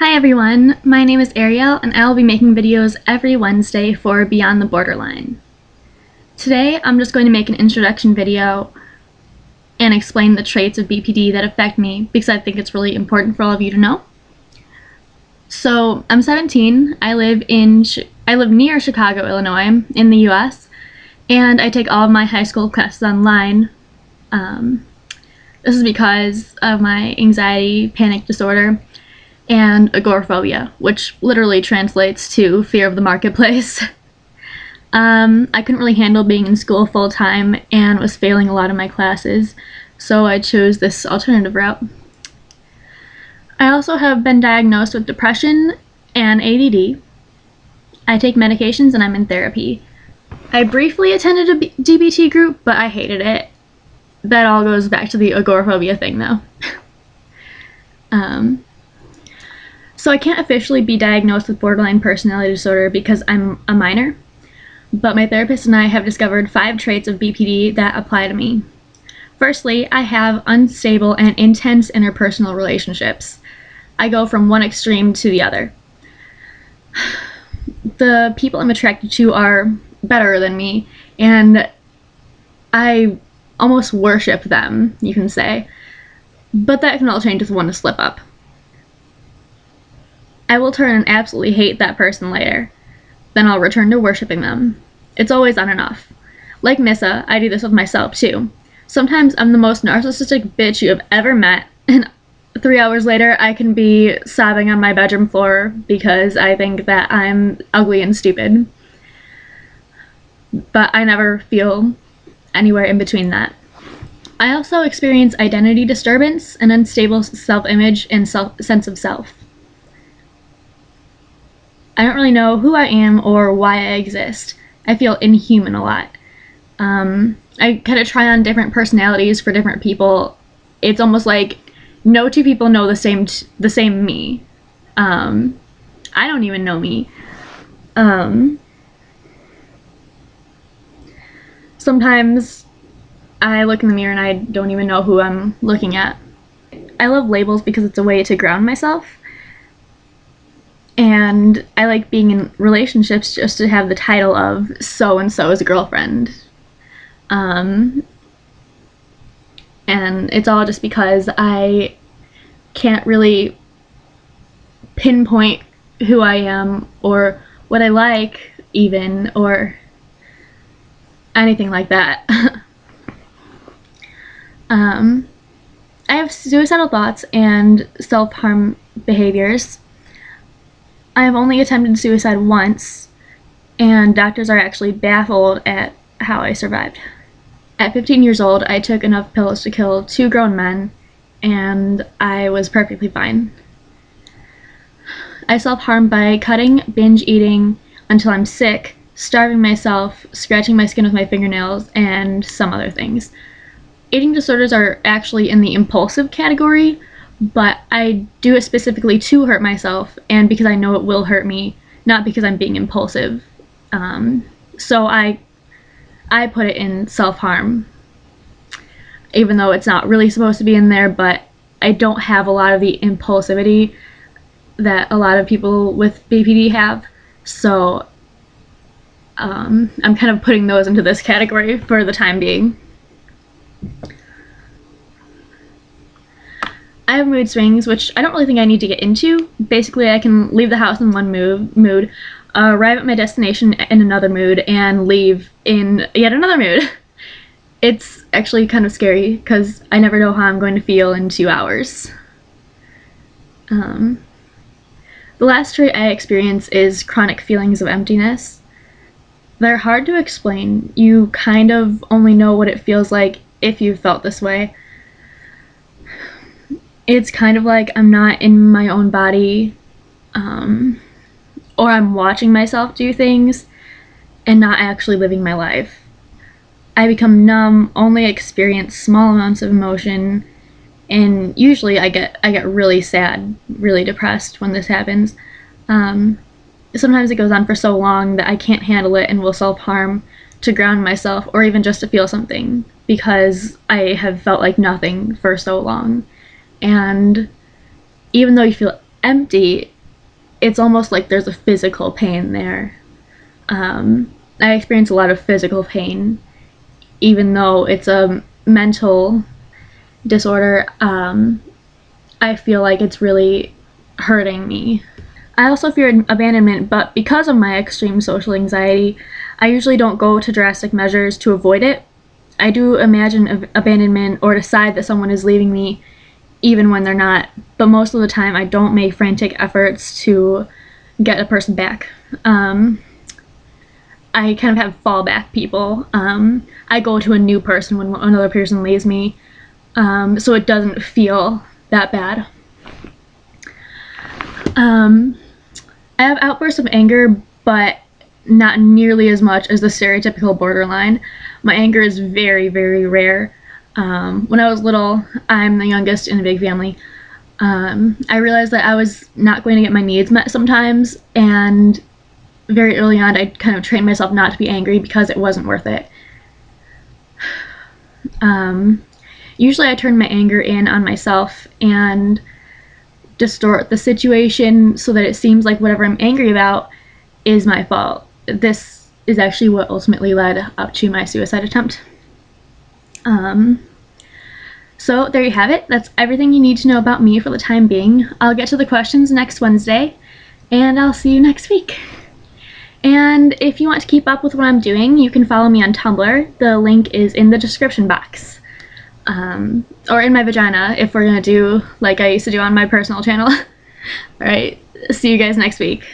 Hi everyone, my name is Ariel and I will be making videos every Wednesday for Beyond the Borderline. Today I'm just going to make an introduction video and explain the traits of BPD that affect me because I think it's really important for all of you to know. So I'm 17, I live near Chicago, Illinois in the US, and I take all of my high school classes online. This is because of my anxiety, panic disorder, and agoraphobia, which literally translates to fear of the marketplace. I couldn't really handle being in school full time and was failing a lot of my classes, so I chose this alternative route. I also have been diagnosed with depression and ADD. I take medications and I'm in therapy. I briefly attended a DBT group, but I hated it. That all goes back to the agoraphobia thing though. So I can't officially be diagnosed with borderline personality disorder because I'm a minor, but my therapist and I have discovered 5 traits of BPD that apply to me. Firstly, I have unstable and intense interpersonal relationships. I go from one extreme to the other. The people I'm attracted to are better than me, and I almost worship them, you can say, but that can all change with one slip up. I will turn and absolutely hate that person later. Then I'll return to worshiping them. It's always on and off. Like Missa, I do this with myself too. Sometimes I'm the most narcissistic bitch you have ever met, and 3 hours later I can be sobbing on my bedroom floor because I think that I'm ugly and stupid. But I never feel anywhere in between that. I also experience identity disturbance, an unstable self-image, and sense of self. I don't really know who I am or why I exist. I feel inhuman a lot. I kind of try on different personalities for different people. It's almost like no two people know the same me. I don't even know me. Sometimes I look in the mirror and I don't even know who I'm looking at. I love labels because it's a way to ground myself. And I like being in relationships just to have the title of so-and-so's girlfriend. And it's all just because I can't really pinpoint who I am or what I like even, or anything like that. I have suicidal thoughts and self-harm behaviors. I have only attempted suicide once, and doctors are actually baffled at how I survived. At 15 years old, I took enough pills to kill 2 grown men, and I was perfectly fine. I self-harm by cutting, binge eating until I'm sick, starving myself, scratching my skin with my fingernails, and some other things. Eating disorders are actually in the impulsive category, but I do it specifically to hurt myself and because I know it will hurt me, not because I'm being impulsive. So I put it in self-harm, even though it's not really supposed to be in there, but I don't have a lot of the impulsivity that a lot of people with BPD have, so I'm kind of putting those into this category for the time being. I have mood swings, which I don't really think I need to get into. Basically, I can leave the house in one mood, arrive at my destination in another mood, and leave in yet another mood. It's actually kind of scary, because I never know how I'm going to feel in 2 hours. The last trait I experience is chronic feelings of emptiness. They're hard to explain. You kind of only know what it feels like if you've felt this way. It's kind of like I'm not in my own body, or I'm watching myself do things and not actually living my life. I become numb, only experience small amounts of emotion, and usually I get really sad, really depressed when this happens. Sometimes it goes on for so long that I can't handle it and will self-harm to ground myself or even just to feel something because I have felt like nothing for so long. And even though you feel empty, it's almost like there's a physical pain there. I experience a lot of physical pain, even though it's a mental disorder. I feel like it's really hurting me. I also fear abandonment, but because of my extreme social anxiety, I usually don't go to drastic measures to avoid it. I do imagine abandonment or decide that someone is leaving me even when they're not, but most of the time I don't make frantic efforts to get a person back. I kind of have fallback people. I go to a new person when another person leaves me, so it doesn't feel that bad. I have outbursts of anger, but not nearly as much as the stereotypical borderline. My anger is very, very rare. When I was little, I'm the youngest in a big family. I realized that I was not going to get my needs met sometimes, and very early on I kind of trained myself not to be angry because it wasn't worth it. Usually I turn my anger in on myself and distort the situation so that it seems like whatever I'm angry about is my fault. This is actually what ultimately led up to my suicide attempt. So there you have it. That's everything you need to know about me for the time being. I'll get to the questions next Wednesday, and I'll see you next week. And if you want to keep up with what I'm doing, you can follow me on Tumblr. The link is in the description box. Or in my vagina, if we're gonna do like I used to do on my personal channel. Alright, see you guys next week.